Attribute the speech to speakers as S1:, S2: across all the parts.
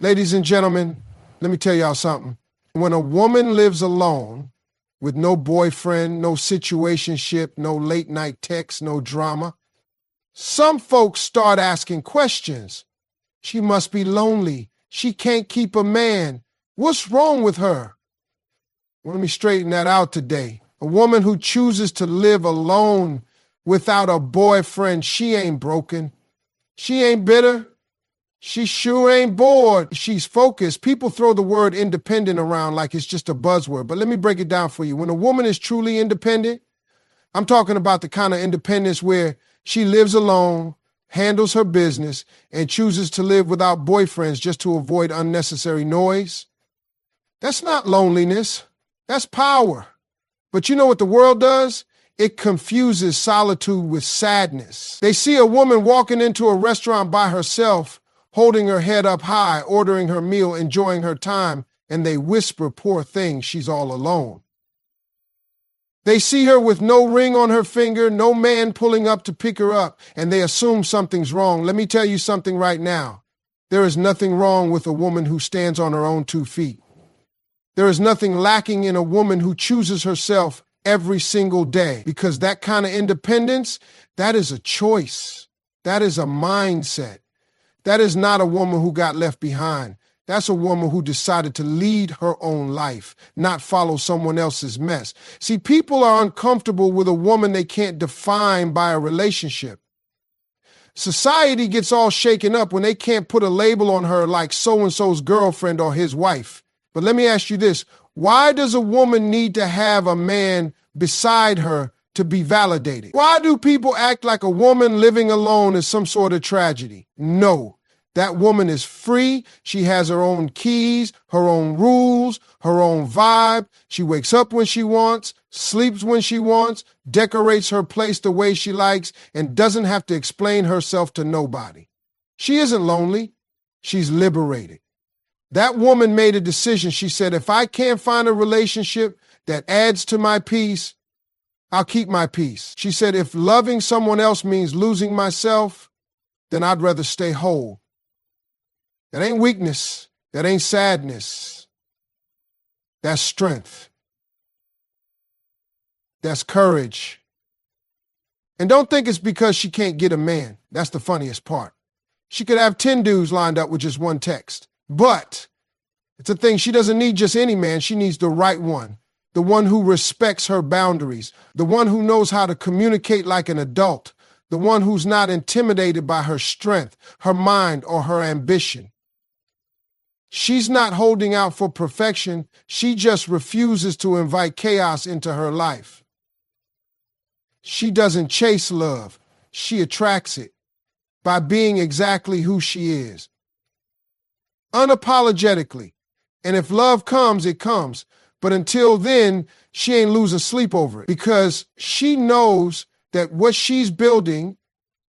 S1: Ladies and gentlemen, let me tell y'all something. When a woman lives alone with no boyfriend, no situationship, no late night texts, no drama, some folks start asking questions. She must be lonely. She can't keep a man. What's wrong with her? Well, let me straighten that out today. A woman who chooses to live alone without a boyfriend, she ain't broken. She ain't bitter. She sure ain't bored. She's focused. People throw the word independent around like it's just a buzzword, but let me break it down for you. When a woman is truly independent, I'm talking about the kind of independence where she lives alone, handles her business, and chooses to live without boyfriends just to avoid unnecessary noise. That's not loneliness. That's power. But you know what the world does? It confuses solitude with sadness. They see a woman walking into a restaurant by herself, holding her head up high, ordering her meal, enjoying her time, and they whisper, "Poor thing, she's all alone." They see her with no ring on her finger, no man pulling up to pick her up, and they assume something's wrong. Let me tell you something right now. There is nothing wrong with a woman who stands on her own 2 feet. There is nothing lacking in a woman who chooses herself every single day, because that kind of independence, that is a choice. That is a mindset. That is not a woman who got left behind. That's a woman who decided to lead her own life, not follow someone else's mess. See, people are uncomfortable with a woman they can't define by a relationship. Society gets all shaken up when they can't put a label on her like so-and-so's girlfriend or his wife. But let me ask you this. Why does a woman need to have a man beside her to be validated? Why do people act like a woman living alone is some sort of tragedy? No, that woman is free. She has her own keys, her own rules, her own vibe. She wakes up when she wants, sleeps when she wants, decorates her place the way she likes, and doesn't have to explain herself to nobody. She isn't lonely. She's liberated. That woman made a decision. She said, if I can't find a relationship that adds to my peace, I'll keep my peace. She said, if loving someone else means losing myself, then I'd rather stay whole. That ain't weakness. That ain't sadness. That's strength. That's courage. And don't think it's because she can't get a man. That's the funniest part. She could have 10 dudes lined up with just one text. But it's a thing. She doesn't need just any man. She needs the right one. The one who respects her boundaries, the one who knows how to communicate like an adult, the one who's not intimidated by her strength, her mind, or her ambition. She's not holding out for perfection. She just refuses to invite chaos into her life. She doesn't chase love. She attracts it by being exactly who she is. Unapologetically. And if love comes, it comes. But until then, she ain't losing sleep over it, because she knows that what she's building,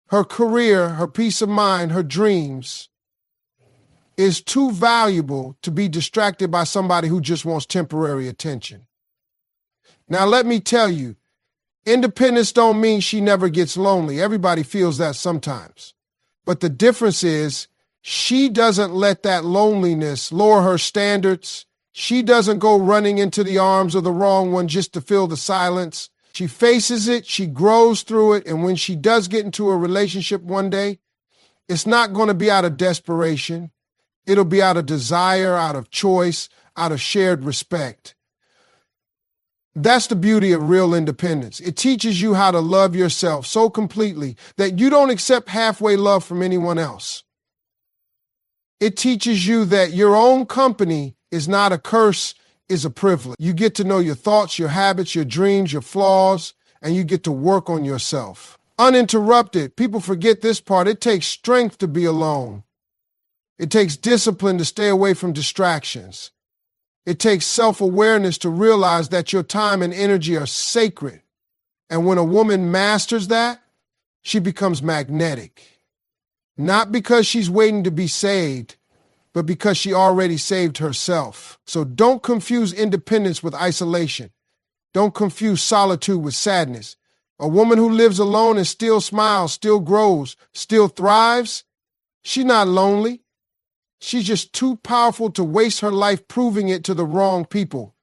S1: her career, her peace of mind, her dreams, is too valuable to be distracted by somebody who just wants temporary attention. Now, let me tell you, independence don't mean she never gets lonely. Everybody feels that sometimes. But the difference is she doesn't let that loneliness lower her standards. She doesn't go running into the arms of the wrong one just to fill the silence. She faces it, she grows through it, and when she does get into a relationship one day, it's not going to be out of desperation. It'll be out of desire, out of choice, out of shared respect. That's the beauty of real independence. It teaches you how to love yourself so completely that you don't accept halfway love from anyone else. It teaches you that your own company is not a curse, is a privilege. You get to know your thoughts, your habits, your dreams, your flaws, and you get to work on yourself. Uninterrupted. People forget this part. It takes strength to be alone. It takes discipline to stay away from distractions. It takes self-awareness to realize that your time and energy are sacred. And when a woman masters that, she becomes magnetic. Not because she's waiting to be saved, but because she already saved herself. So don't confuse independence with isolation. Don't confuse solitude with sadness. A woman who lives alone and still smiles, still grows, still thrives, she's not lonely. She's just too powerful to waste her life proving it to the wrong people.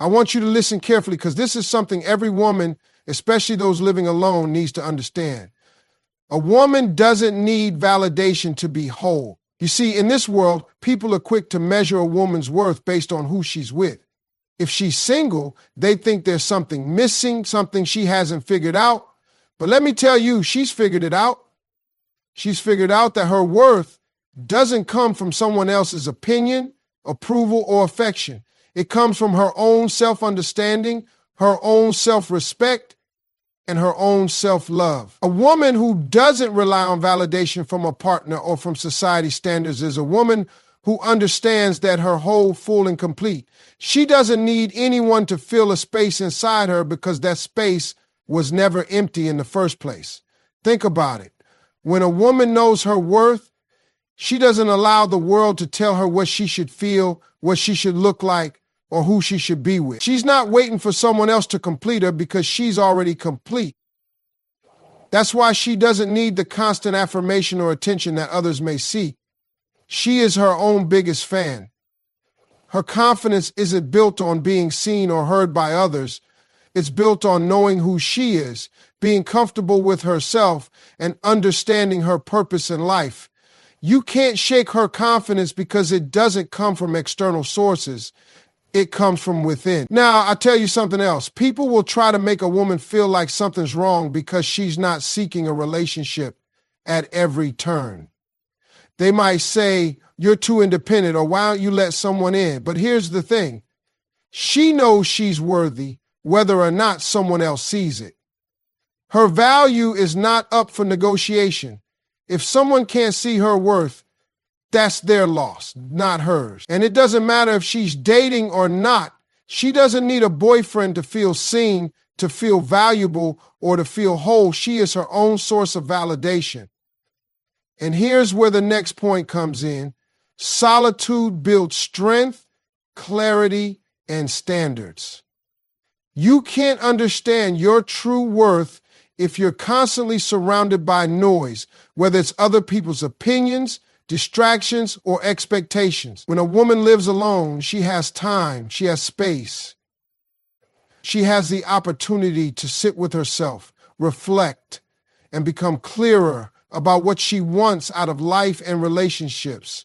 S1: I want you to listen carefully because this is something every woman, especially those living alone, needs to understand. A woman doesn't need validation to be whole. You see, in this world, people are quick to measure a woman's worth based on who she's with. If she's single, they think there's something missing, something she hasn't figured out. But let me tell you, she's figured it out. She's figured out that her worth doesn't come from someone else's opinion, approval, or affection. It comes from her own self-understanding, her own self-respect, and her own self-love. A woman who doesn't rely on validation from a partner or from society standards is a woman who understands that her whole, full, and complete. She doesn't need anyone to fill a space inside her because that space was never empty in the first place. Think about it. When a woman knows her worth, she doesn't allow the world to tell her what she should feel, what she should look like, or who she should be with. She's not waiting for someone else to complete her because she's already complete. That's why she doesn't need the constant affirmation or attention that others may seek. She is her own biggest fan. Her confidence isn't built on being seen or heard by others. It's built on knowing who she is, being comfortable with herself, and understanding her purpose in life. You can't shake her confidence because it doesn't come from external sources. It comes from within. Now, I'll tell you something else. People will try to make a woman feel like something's wrong because she's not seeking a relationship at every turn. They might say, you're too independent, or why don't you let someone in? But here's the thing. She knows she's worthy, whether or not someone else sees it. Her value is not up for negotiation. If someone can't see her worth, that's their loss, not hers. And it doesn't matter if she's dating or not. She doesn't need a boyfriend to feel seen, to feel valuable, or to feel whole. She is her own source of validation. And here's where the next point comes in. Solitude builds strength, clarity, and standards. You can't understand your true worth if you're constantly surrounded by noise, whether it's other people's opinions, distractions, or expectations. When a woman lives alone, she has time, she has space. She has the opportunity to sit with herself, reflect, and become clearer about what she wants out of life and relationships.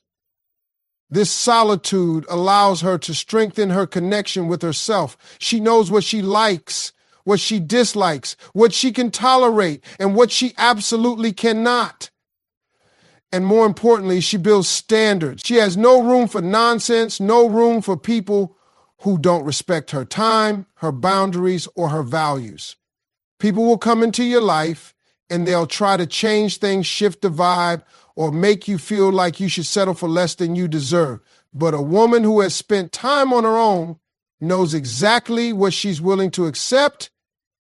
S1: This solitude allows her to strengthen her connection with herself. She knows what she likes, what she dislikes, what she can tolerate, and what she absolutely cannot. And more importantly, she builds standards. She has no room for nonsense, no room for people who don't respect her time, her boundaries, or her values. People will come into your life and they'll try to change things, shift the vibe, or make you feel like you should settle for less than you deserve. But a woman who has spent time on her own knows exactly what she's willing to accept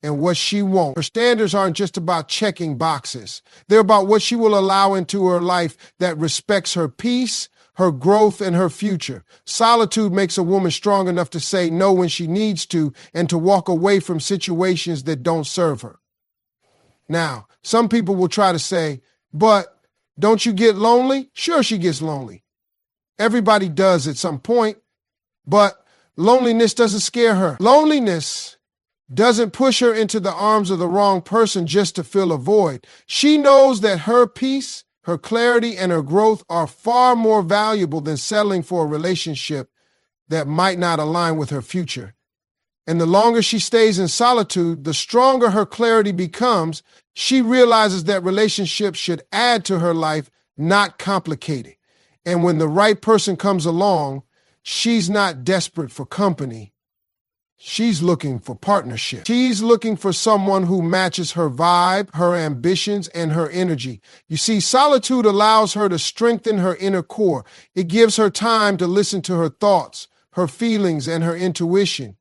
S1: and what she won't. Her standards aren't just about checking boxes. They're about what she will allow into her life that respects her peace, her growth, and her future. Solitude makes a woman strong enough to say no when she needs to and to walk away from situations that don't serve her. Now, some people will try to say, but don't you get lonely? Sure, she gets lonely. Everybody does at some point, but loneliness doesn't scare her. Loneliness doesn't push her into the arms of the wrong person just to fill a void. She knows that her peace, her clarity, and her growth are far more valuable than settling for a relationship that might not align with her future. And the longer she stays in solitude, the stronger her clarity becomes. She realizes that relationships should add to her life, not complicate it. And when the right person comes along, she's not desperate for company. She's looking for partnership. She's looking for someone who matches her vibe, her ambitions, and her energy. You see, solitude allows her to strengthen her inner core. It gives her time to listen to her thoughts, her feelings, and her intuition.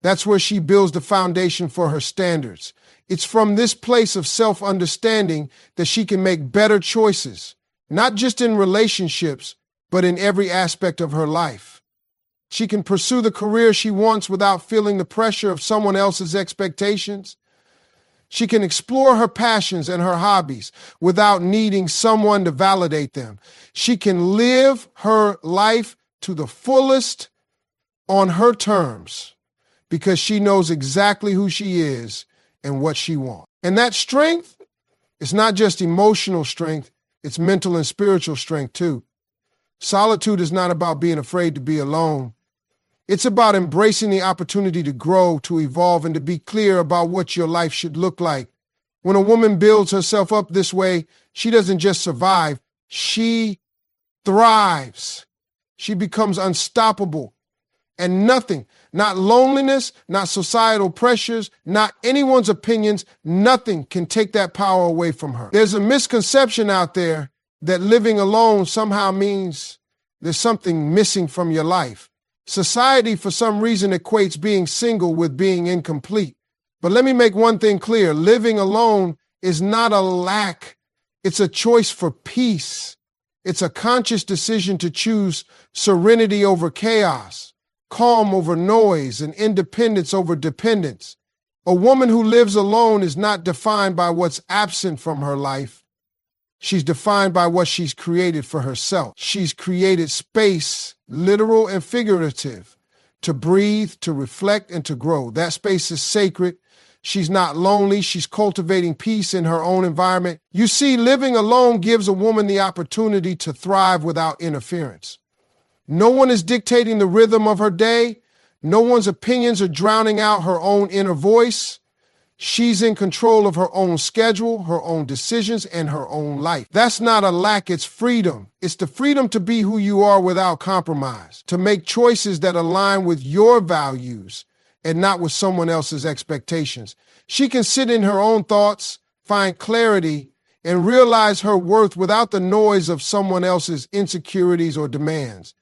S1: That's where she builds the foundation for her standards. It's from this place of self-understanding that she can make better choices, not just in relationships, but in every aspect of her life. She can pursue the career she wants without feeling the pressure of someone else's expectations. She can explore her passions and her hobbies without needing someone to validate them. She can live her life to the fullest on her terms because she knows exactly who she is and what she wants. And that strength is not just emotional strength, it's mental and spiritual strength too. Solitude is not about being afraid to be alone. It's about embracing the opportunity to grow, to evolve, and to be clear about what your life should look like. When a woman builds herself up this way, she doesn't just survive, she thrives. She becomes unstoppable. And nothing, not loneliness, not societal pressures, not anyone's opinions, nothing can take that power away from her. There's a misconception out there that living alone somehow means there's something missing from your life. Society, for some reason, equates being single with being incomplete. But let me make one thing clear. Living alone is not a lack. It's a choice for peace. It's a conscious decision to choose serenity over chaos, calm over noise, and independence over dependence. A woman who lives alone is not defined by what's absent from her life. She's defined by what she's created for herself. She's created space, literal and figurative, to breathe, to reflect, and to grow. That space is sacred. She's not lonely. She's cultivating peace in her own environment. You see, living alone gives a woman the opportunity to thrive without interference. No one is dictating the rhythm of her day. No one's opinions are drowning out her own inner voice. She's in control of her own schedule, her own decisions, and her own life. That's not a lack, it's freedom. It's the freedom to be who you are without compromise, to make choices that align with your values and not with someone else's expectations. She can sit in her own thoughts, find clarity, and realize her worth without the noise of someone else's insecurities or demands.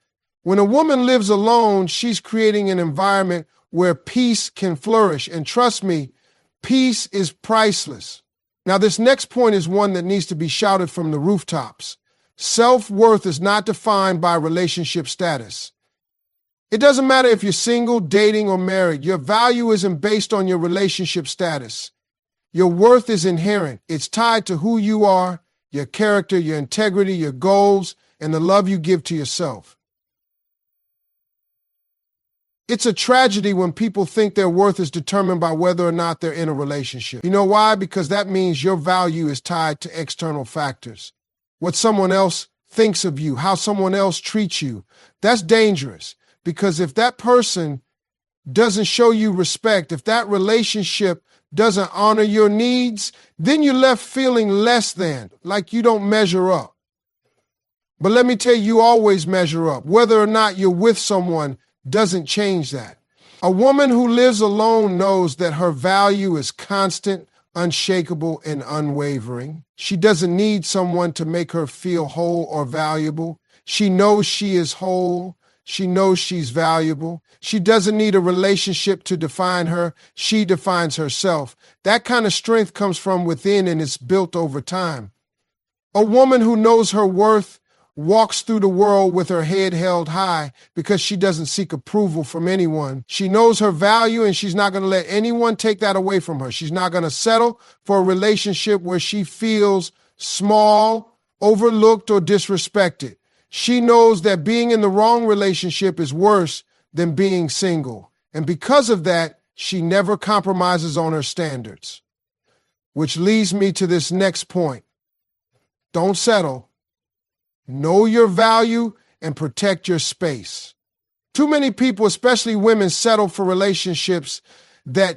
S1: When a woman lives alone, she's creating an environment where peace can flourish. And trust me, peace is priceless. Now, this next point is one that needs to be shouted from the rooftops. Self-worth is not defined by relationship status. It doesn't matter if you're single, dating, or married. Your value isn't based on your relationship status. Your worth is inherent. It's tied to who you are, your character, your integrity, your goals, and the love you give to yourself. It's a tragedy when people think their worth is determined by whether or not they're in a relationship. You know why? Because that means your value is tied to external factors. What someone else thinks of you, how someone else treats you. That's dangerous, because if that person doesn't show you respect, if that relationship doesn't honor your needs, then you're left feeling less than, like you don't measure up. But let me tell you, you always measure up. Whether or not you're with someone doesn't change that. A woman who lives alone knows that her value is constant, unshakable, and unwavering. She doesn't need someone to make her feel whole or valuable. She knows she is whole. She knows she's valuable. She doesn't need a relationship to define her. She defines herself. That kind of strength comes from within and is built over time. A woman who knows her worth walks through the world with her head held high because she doesn't seek approval from anyone. She knows her value and she's not going to let anyone take that away from her. She's not going to settle for a relationship where she feels small, overlooked, or disrespected. She knows that being in the wrong relationship is worse than being single. And because of that, she never compromises on her standards. Which leads me to this next point. Don't settle. Know your value and protect your space. Too many people, especially women, settle for relationships that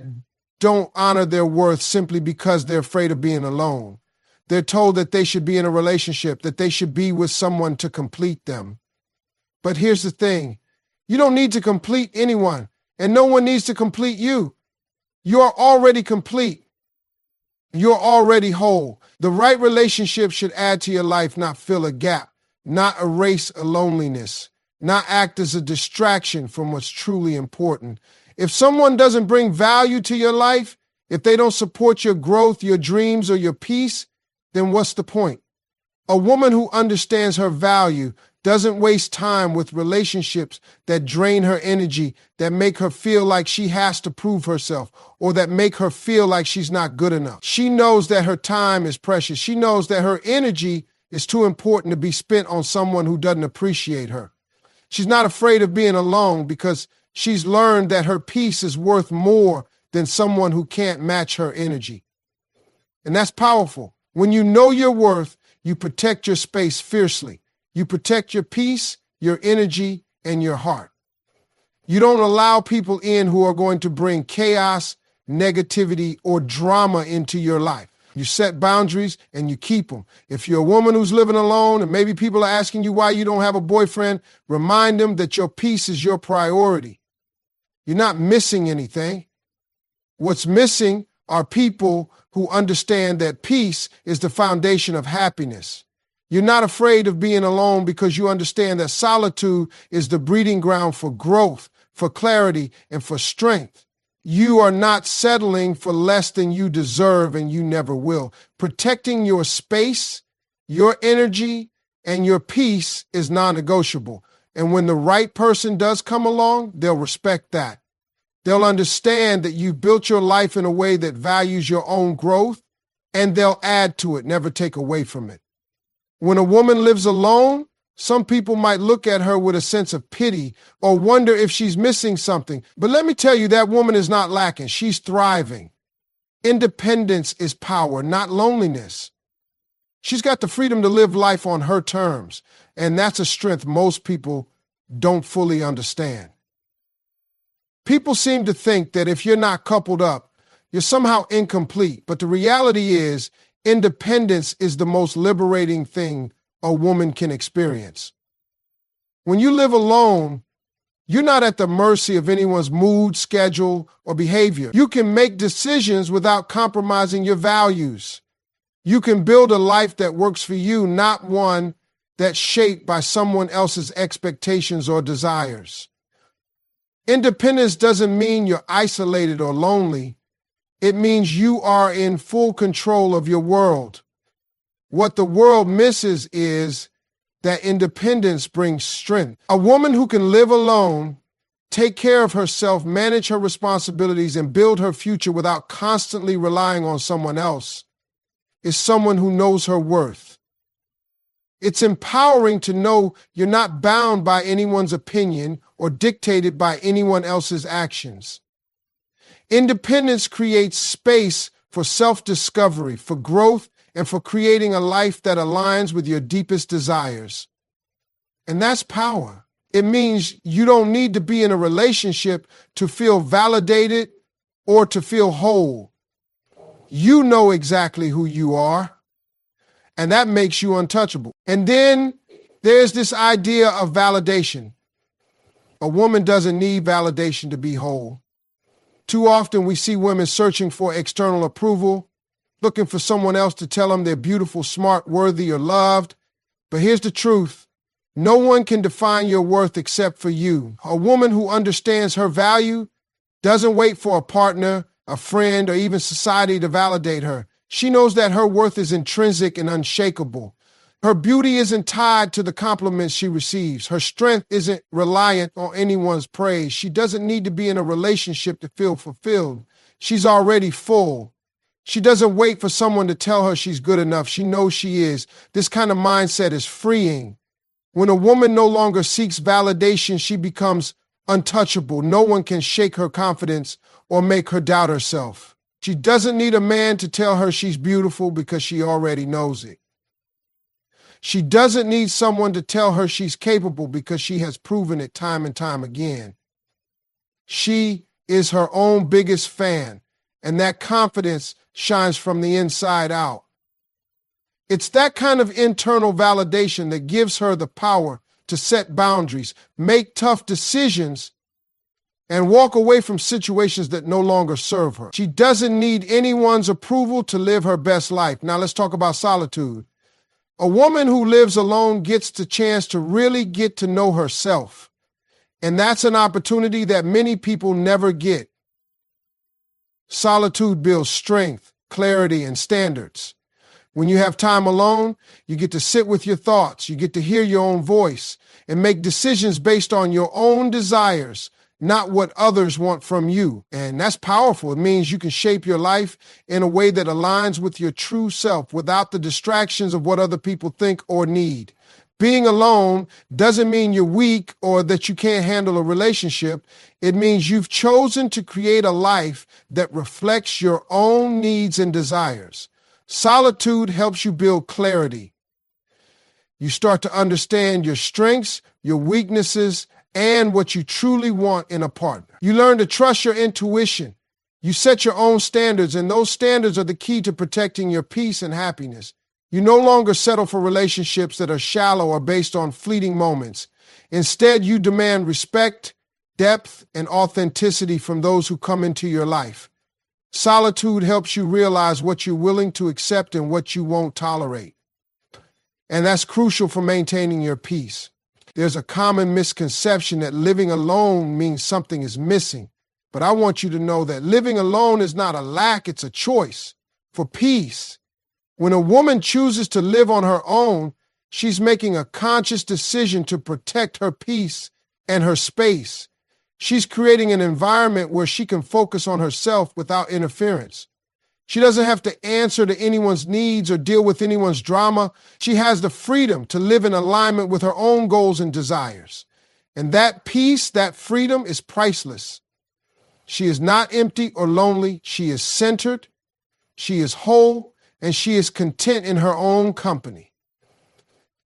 S1: don't honor their worth simply because they're afraid of being alone. They're told that they should be in a relationship, that they should be with someone to complete them. But here's the thing. You don't need to complete anyone, and no one needs to complete you. You're already complete. You're already whole. The right relationship should add to your life, not fill a gap, not erase a loneliness, not act as a distraction from what's truly important. If someone doesn't bring value to your life, if they don't support your growth, your dreams, or your peace, then what's the point? A woman who understands her value doesn't waste time with relationships that drain her energy, that make her feel like she has to prove herself, or that make her feel like she's not good enough. She knows that her time is precious. She knows that her energy is too important to be spent on someone who doesn't appreciate her. She's not afraid of being alone because she's learned that her peace is worth more than someone who can't match her energy. And that's powerful. When you know your worth, you protect your space fiercely. You protect your peace, your energy, and your heart. You don't allow people in who are going to bring chaos, negativity, or drama into your life. You set boundaries and you keep them. If you're a woman who's living alone and maybe people are asking you why you don't have a boyfriend, remind them that your peace is your priority. You're not missing anything. What's missing are people who understand that peace is the foundation of happiness. You're not afraid of being alone because you understand that solitude is the breeding ground for growth, for clarity, and for strength. You are not settling for less than you deserve, and you never will. Protecting your space, your energy, and your peace is non-negotiable. And when the right person does come along, they'll respect that. They'll understand that you built your life in a way that values your own growth, and they'll add to it, never take away from it. When a woman lives alone, some people might look at her with a sense of pity or wonder if she's missing something. But let me tell you, that woman is not lacking. She's thriving. Independence is power, not loneliness. She's got the freedom to live life on her terms, and that's a strength most people don't fully understand. People seem to think that if you're not coupled up, you're somehow incomplete, but the reality is independence is the most liberating thing a woman can experience. When you live alone, you're not at the mercy of anyone's mood, schedule, or behavior. You can make decisions without compromising your values. You can build a life that works for you, not one that's shaped by someone else's expectations or desires. Independence doesn't mean you're isolated or lonely. It means you are in full control of your world. What the world misses is that independence brings strength. A woman who can live alone, take care of herself, manage her responsibilities, and build her future without constantly relying on someone else is someone who knows her worth. It's empowering to know you're not bound by anyone's opinion or dictated by anyone else's actions. Independence creates space for self-discovery, for growth, and for creating a life that aligns with your deepest desires. And that's power. It means you don't need to be in a relationship to feel validated or to feel whole. You know exactly who you are, and that makes you untouchable. And then there's this idea of validation. A woman doesn't need validation to be whole. Too often we see women searching for external approval, looking for someone else to tell them they're beautiful, smart, worthy, or loved. But here's the truth. No one can define your worth except for you. A woman who understands her value doesn't wait for a partner, a friend, or even society to validate her. She knows that her worth is intrinsic and unshakable. Her beauty isn't tied to the compliments she receives. Her strength isn't reliant on anyone's praise. She doesn't need to be in a relationship to feel fulfilled. She's already full. She doesn't wait for someone to tell her she's good enough. She knows she is. This kind of mindset is freeing. When a woman no longer seeks validation, she becomes untouchable. No one can shake her confidence or make her doubt herself. She doesn't need a man to tell her she's beautiful because she already knows it. She doesn't need someone to tell her she's capable because she has proven it time and time again. She is her own biggest fan, and that confidence shines from the inside out. It's that kind of internal validation that gives her the power to set boundaries, make tough decisions, and walk away from situations that no longer serve her. She doesn't need anyone's approval to live her best life. Now let's talk about solitude. A woman who lives alone gets the chance to really get to know herself. And that's an opportunity that many people never get. Solitude builds strength, clarity, and standards. When you have time alone, you get to sit with your thoughts. You get to hear your own voice and make decisions based on your own desires, not what others want from you. And that's powerful. It means you can shape your life in a way that aligns with your true self without the distractions of what other people think or need. Being alone doesn't mean you're weak or that you can't handle a relationship. It means you've chosen to create a life that reflects your own needs and desires. Solitude helps you build clarity. You start to understand your strengths, your weaknesses, and what you truly want in a partner. You learn to trust your intuition. You set your own standards, and those standards are the key to protecting your peace and happiness. You no longer settle for relationships that are shallow or based on fleeting moments. Instead, you demand respect, depth, and authenticity from those who come into your life. Solitude helps you realize what you're willing to accept and what you won't tolerate. And that's crucial for maintaining your peace. There's a common misconception that living alone means something is missing. But I want you to know that living alone is not a lack, it's a choice for peace. When a woman chooses to live on her own, she's making a conscious decision to protect her peace and her space. She's creating an environment where she can focus on herself without interference. She doesn't have to answer to anyone's needs or deal with anyone's drama. She has the freedom to live in alignment with her own goals and desires. And that peace, that freedom is priceless. She is not empty or lonely. She is centered, she is whole, and she is content in her own company.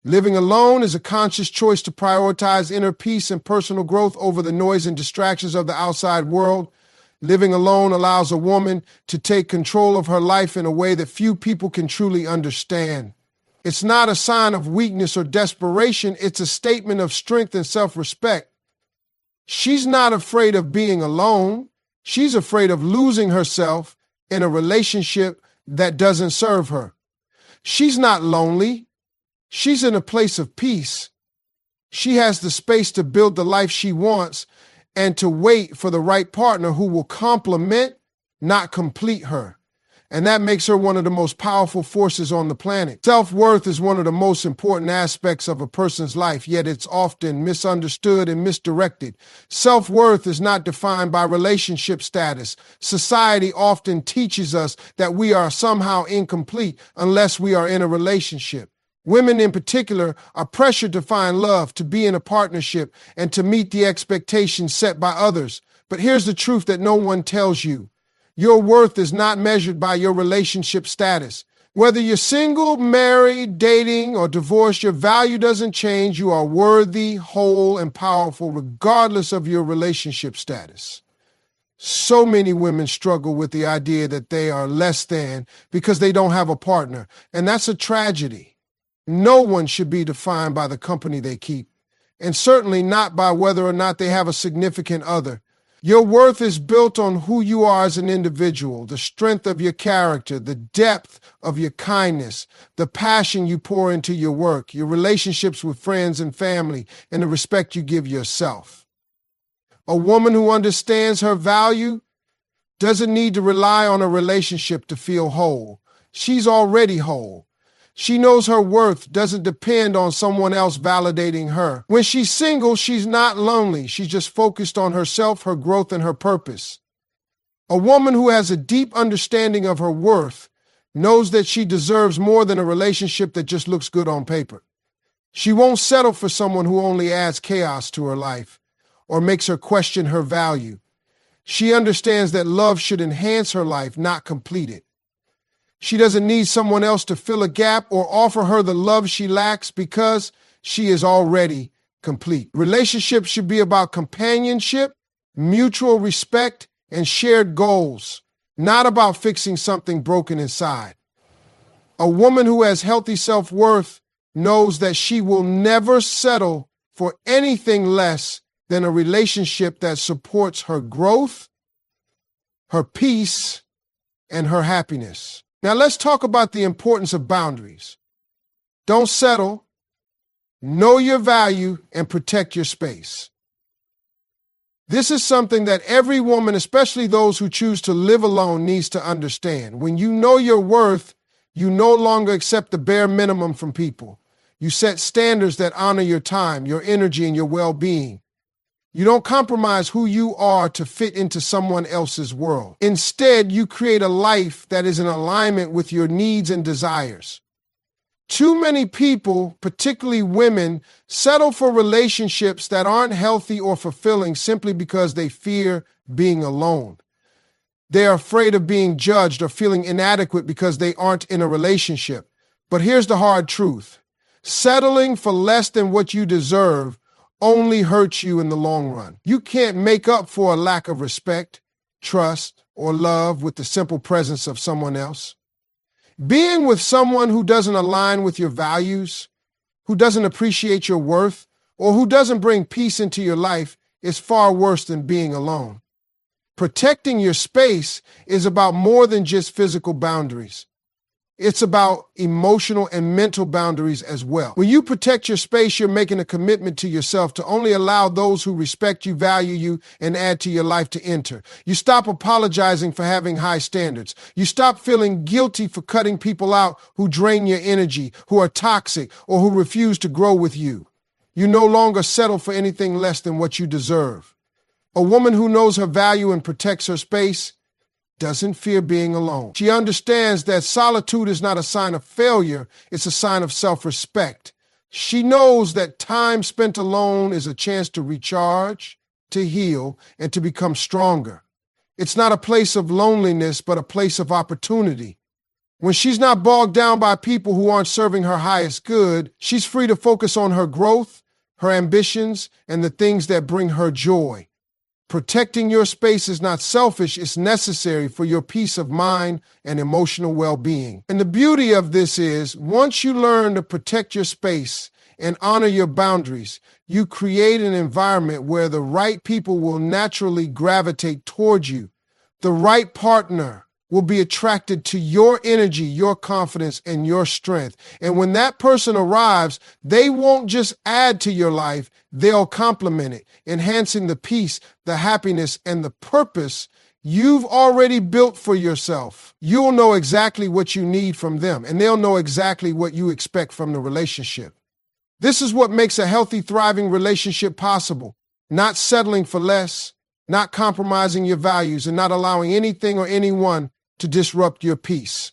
S1: Living alone is a conscious choice to prioritize inner peace and personal growth over the noise and distractions of the outside world. Living alone allows a woman to take control of her life in a way that few people can truly understand. It's not a sign of weakness or desperation. It's a statement of strength and self-respect. She's not afraid of being alone. She's afraid of losing herself in a relationship that doesn't serve her. She's not lonely. She's in a place of peace. She has the space to build the life she wants and to wait for the right partner who will complement, not complete her. And that makes her one of the most powerful forces on the planet. Self-worth is one of the most important aspects of a person's life, yet it's often misunderstood and misdirected. Self-worth is not defined by relationship status. Society often teaches us that we are somehow incomplete unless we are in a relationship. Women in particular are pressured to find love, to be in a partnership, and to meet the expectations set by others. But here's the truth that no one tells you. Your worth is not measured by your relationship status. Whether you're single, married, dating, or divorced, your value doesn't change. You are worthy, whole, and powerful regardless of your relationship status. So many women struggle with the idea that they are less than because they don't have a partner, and that's a tragedy. No one should be defined by the company they keep, and certainly not by whether or not they have a significant other. Your worth is built on who you are as an individual, the strength of your character, the depth of your kindness, the passion you pour into your work, your relationships with friends and family, and the respect you give yourself. A woman who understands her value doesn't need to rely on a relationship to feel whole. She's already whole. She knows her worth doesn't depend on someone else validating her. When she's single, she's not lonely. She's just focused on herself, her growth, and her purpose. A woman who has a deep understanding of her worth knows that she deserves more than a relationship that just looks good on paper. She won't settle for someone who only adds chaos to her life or makes her question her value. She understands that love should enhance her life, not complete it. She doesn't need someone else to fill a gap or offer her the love she lacks because she is already complete. Relationships should be about companionship, mutual respect, and shared goals, not about fixing something broken inside. A woman who has healthy self-worth knows that she will never settle for anything less than a relationship that supports her growth, her peace, and her happiness. Now let's talk about the importance of boundaries. Don't settle, know your value, and protect your space. This is something that every woman, especially those who choose to live alone, needs to understand. When you know your worth, You no longer accept the bare minimum from people. You set standards that honor your time, your energy, and your well-being. You don't compromise who you are to fit into someone else's world. Instead, you create a life that is in alignment with your needs and desires. Too many people, particularly women, settle for relationships that aren't healthy or fulfilling simply because they fear being alone. They are afraid of being judged or feeling inadequate because they aren't in a relationship. But here's the hard truth. Settling for less than what you deserve only hurts you in the long run. You can't make up for a lack of respect, trust, or love with the simple presence of someone else. Being with someone who doesn't align with your values, who doesn't appreciate your worth, or who doesn't bring peace into your life is far worse than being alone. Protecting your space is about more than just physical boundaries. It's about emotional and mental boundaries as well. When you protect your space, you're making a commitment to yourself to only allow those who respect you, value you, and add to your life to enter. You stop apologizing for having high standards. You stop feeling guilty for cutting people out who drain your energy, who are toxic, or who refuse to grow with you. You no longer settle for anything less than what you deserve. A woman who knows her value and protects her space doesn't fear being alone. She understands that solitude is not a sign of failure, it's a sign of self-respect. She knows that time spent alone is a chance to recharge, to heal, and to become stronger. It's not a place of loneliness, but a place of opportunity. When she's not bogged down by people who aren't serving her highest good, she's free to focus on her growth, her ambitions, and the things that bring her joy. Protecting your space is not selfish, it's necessary for your peace of mind and emotional well-being. And the beauty of this is, once you learn to protect your space and honor your boundaries, you create an environment where the right people will naturally gravitate towards you. The right partner will be attracted to your energy, your confidence, and your strength. And when that person arrives, they won't just add to your life, they'll complement it, enhancing the peace, the happiness, and the purpose you've already built for yourself. You'll know exactly what you need from them, and they'll know exactly what you expect from the relationship. This is what makes a healthy, thriving relationship possible. Not settling for less, not compromising your values, and not allowing anything or anyone to disrupt your peace.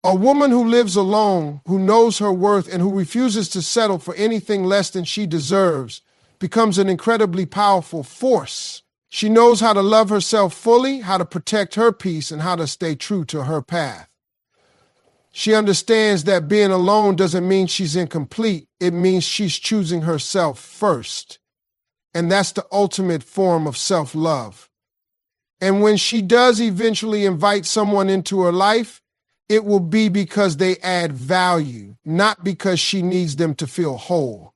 S1: A woman who lives alone, who knows her worth, and who refuses to settle for anything less than she deserves, becomes an incredibly powerful force. She knows how to love herself fully, how to protect her peace, and how to stay true to her path. She understands that being alone doesn't mean she's incomplete. It means she's choosing herself first. And that's the ultimate form of self-love. And when she does eventually invite someone into her life, it will be because they add value, not because she needs them to feel whole.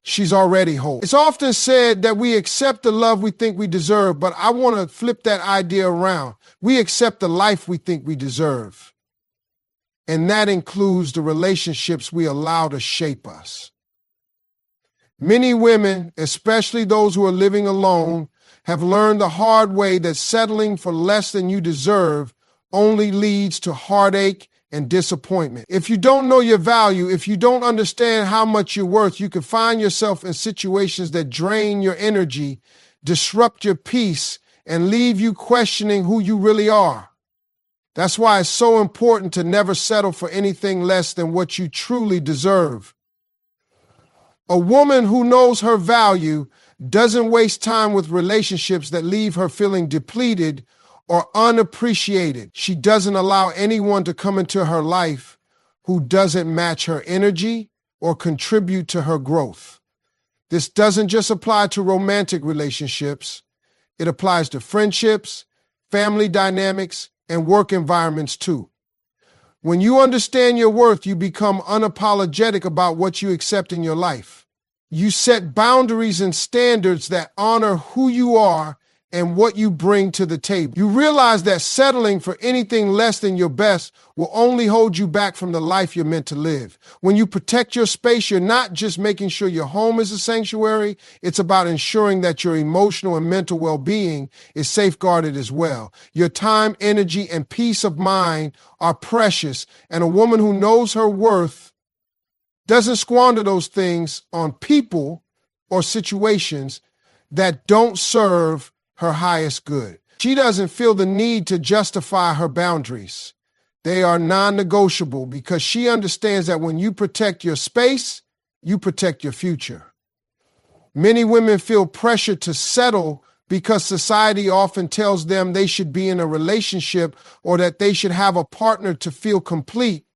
S1: She's already whole. It's often said that we accept the love we think we deserve, but I want to flip that idea around. We accept the life we think we deserve. And that includes the relationships we allow to shape us. Many women, especially those who are living alone, have learned the hard way that settling for less than you deserve only leads to heartache and disappointment. If you don't know your value, if you don't understand how much you're worth, you can find yourself in situations that drain your energy, disrupt your peace, and leave you questioning who you really are. That's why it's so important to never settle for anything less than what you truly deserve. A woman who knows her value doesn't waste time with relationships that leave her feeling depleted or unappreciated. She doesn't allow anyone to come into her life who doesn't match her energy or contribute to her growth. This doesn't just apply to romantic relationships. It applies to friendships, family dynamics, and work environments too. When you understand your worth, you become unapologetic about what you accept in your life. You set boundaries and standards that honor who you are and what you bring to the table. You realize that settling for anything less than your best will only hold you back from the life you're meant to live. When you protect your space, you're not just making sure your home is a sanctuary, it's about ensuring that your emotional and mental well-being is safeguarded as well. Your time, energy, and peace of mind are precious, and a woman who knows her worth doesn't squander those things on people or situations that don't serve her highest good. She doesn't feel the need to justify her boundaries. They are non-negotiable because she understands that when you protect your space, you protect your future. Many women feel pressure to settle because society often tells them they should be in a relationship or that they should have a partner to feel complete.